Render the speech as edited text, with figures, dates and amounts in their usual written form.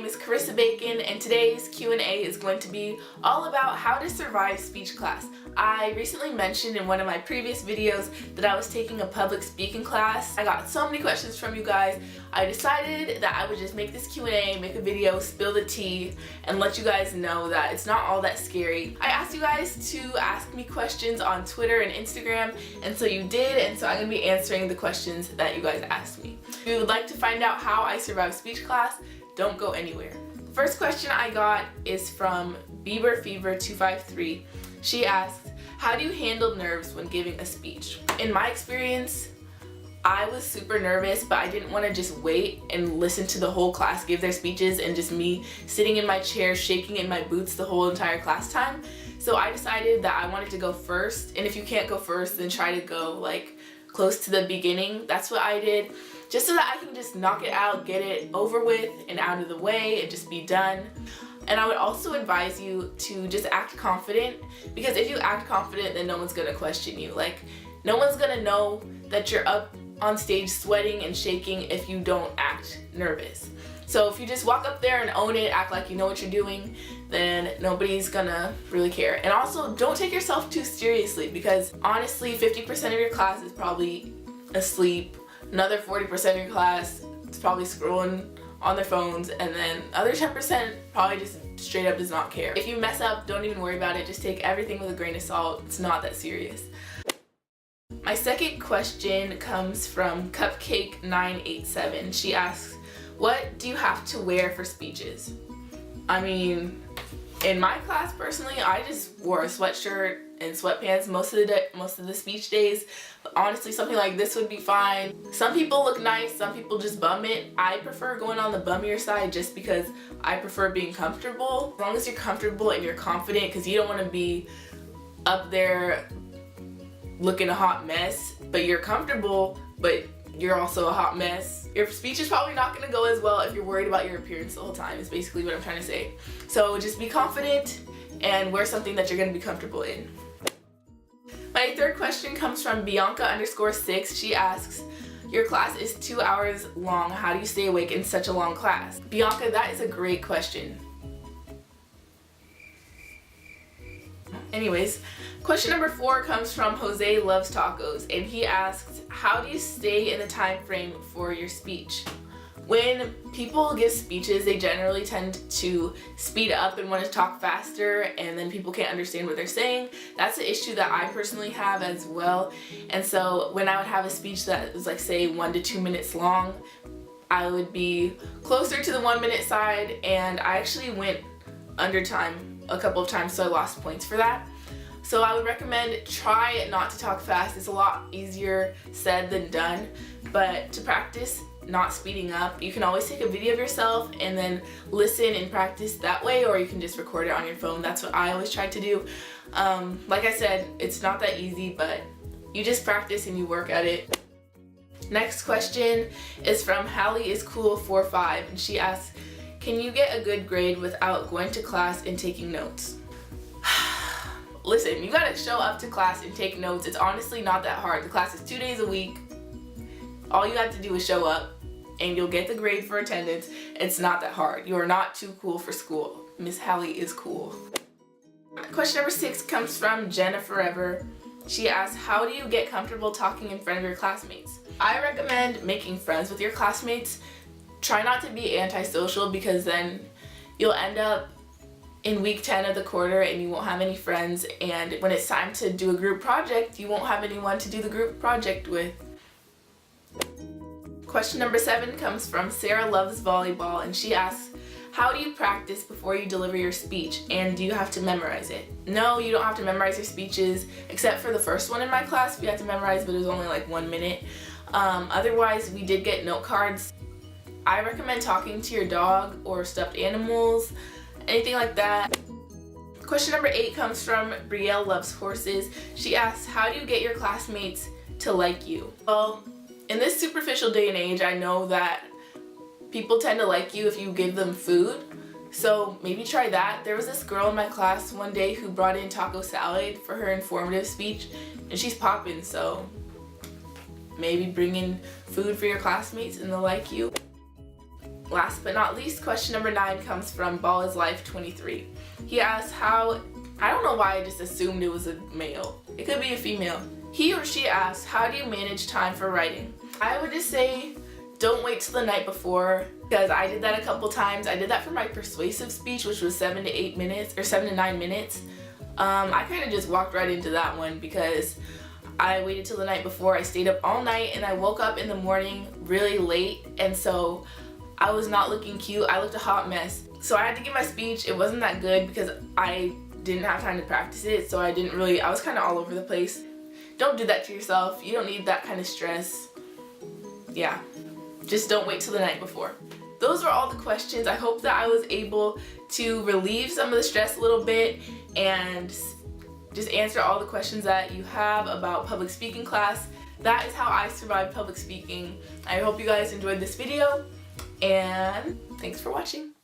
is Carissa Bacon, and today's Q&A is going to be all about how to survive speech class. I recently mentioned in one of my previous videos that I was taking a public speaking class. I got so many questions from you guys. I decided that I would just make this Q&A, make a video, spill the tea, and let you guys know that it's not all that scary. I asked you guys to ask me questions on Twitter and Instagram, and so you did, and so I'm going to be answering the questions that you guys asked me. If you would like to find out how I survived speech class, don't go anywhere. The first question I got is from Bieber Fever 253. She asked, how do you handle nerves when giving a speech? In my experience, I was super nervous, but I didn't want to just wait and listen to the whole class give their speeches and just me sitting in my chair shaking in my boots the whole entire class time. So I decided that I wanted to go first, and if you can't go first, then try to go like close to the beginning. That's what I did, just so that I can just knock it out, get it over with and out of the way and just be done. And I would also advise you to just act confident, because if you act confident, then no one's gonna question you. Like, no one's gonna know that you're up on stage sweating and shaking if you don't act nervous. So if you just walk up there and own it, act like you know what you're doing, then nobody's gonna really care. And also, don't take yourself too seriously, because honestly, 50% of your class is probably asleep. Another 40% of your class is probably scrolling on their phones, and then other 10% probably just straight up does not care. If you mess up, don't even worry about it. Just take everything with a grain of salt. It's not that serious. My second question comes from Cupcake987. She asks, what do you have to wear for speeches? I mean, in my class personally, I just wore a sweatshirt and sweatpants most of the speech days. But honestly, something like this would be fine. Some people look nice, some people just bum it. I prefer going on the bummier side just because I prefer being comfortable. As long as you're comfortable and you're confident, because you don't want to be up there looking a hot mess, but you're comfortable, but you're also a hot mess. Your speech is probably not going to go as well if you're worried about your appearance the whole time, is basically what I'm trying to say. So just be confident and wear something that you're going to be comfortable in. My third question comes from Bianca_6. She asks, your class is 2 hours long. How do you stay awake in such a long class? Bianca, that is a great question. Anyways, question number 4 comes from Jose Loves Tacos, and he asks, how do you stay in the time frame for your speech? When people give speeches, they generally tend to speed up and want to talk faster, and then people can't understand what they're saying. That's an issue that I personally have as well. And so when I would have a speech that was like, say, 1 to 2 minutes long, I would be closer to the 1 minute side, and I actually went under time a couple of times, so I lost points for that. So I would recommend try not to talk fast. It's a lot easier said than done, but to practice not speeding up, you can always take a video of yourself and then listen and practice that way, or you can just record it on your phone. That's what I always try to do. Like I said, it's not that easy, but you just practice and you work at it. Next question is from HallieIsCool45, and she asks, can you get a good grade without going to class and taking notes? Listen, you gotta show up to class and take notes. It's honestly not that hard. The class is 2 days a week. All you have to do is show up and you'll get the grade for attendance. It's not that hard. You are not too cool for school. Miss Hallie is cool. Question number 6 comes from Jenna Forever. She asks, how do you get comfortable talking in front of your classmates? I recommend making friends with your classmates. Try not to be antisocial, because then you'll end up in week 10 of the quarter and you won't have any friends, and when it's time to do a group project, you won't have anyone to do the group project with. Question number 7 comes from Sarah Loves Volleyball, and she asks, how do you practice before you deliver your speech, and do you have to memorize it? No, you don't have to memorize your speeches, except for the first one in my class we had to memorize, but it was only like 1 minute. Otherwise, we did get note cards. I recommend talking to your dog or stuffed animals, anything like that. Question number 8 comes from Brielle Loves Horses. She asks, how do you get your classmates to like you? Well, in this superficial day and age, I know that people tend to like you if you give them food. So maybe try that. There was this girl in my class one day who brought in taco salad for her informative speech, and she's popping, so maybe bring in food for your classmates and they'll like you. last but not least, question number 9 comes from Ball is Life 23. He asks how, I don't know why I just assumed it was a male. It could be a female. He or she asks, how do you manage time for writing? I would just say, don't wait till the night before, because I did that a couple times. I did that for my persuasive speech, which was 7 to 8 minutes, or 7 to 9 minutes. I kind of just walked right into that one because I waited till the night before. I stayed up all night and I woke up in the morning really late, and so I was not looking cute. I looked a hot mess. So I had to give my speech. It wasn't that good because I didn't have time to practice it, so I was kind of all over the place. Don't do that to yourself. You don't need that kind of stress. Yeah, just don't wait till the night before. Those were all the questions. I hope that I was able to relieve some of the stress a little bit and just answer all the questions that you have about public speaking class. That is how I survived public speaking. I hope you guys enjoyed this video, and thanks for watching.